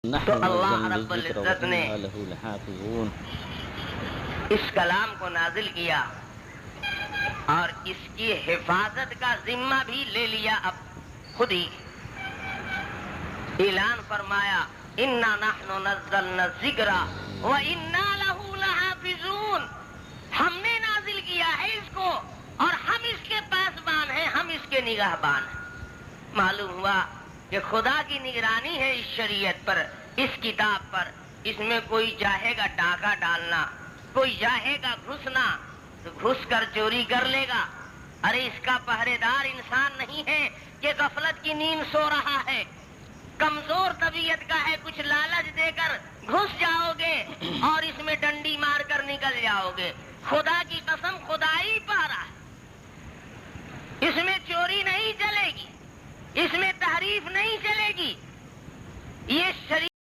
تو اللہ رب العزت نے اس کلام کو نازل کیا اور اس کی حفاظت کا ذمہ بھی لے لیا اب خود ہی اعلان فرمایا انا نحن نزلنا الذکر وانا له لحافظون، ہم نے نازل کیا ہے اس کو اور ہم اس کے پاسبان ہیں، ہم اس کے نگہبان ہیں۔ معلوم ہوا کہ خدا کی نگرانی ہے اس شریعت پر، اس کتاب پر۔ اس میں کوئی چاہے گا ڈاکہ ڈالنا، کوئی چاہے گا گھسنا تو گھس کر چوری کر لے گا۔ ارے اس کا پہرے دار انسان نہیں ہے کہ غفلت کی نیند سو رہا ہے، کمزور طبیعت کا ہے، کچھ لالچ دے کر گھس جاؤ گے اور اس میں ڈنڈی مار کر نکل جاؤ گے۔ خدا کی قسم خدا ہی پا رہا ہے، اس میں چوری نہیں چلے گی، اس میں تحریف نہیں چلے گی۔ یہ شریعت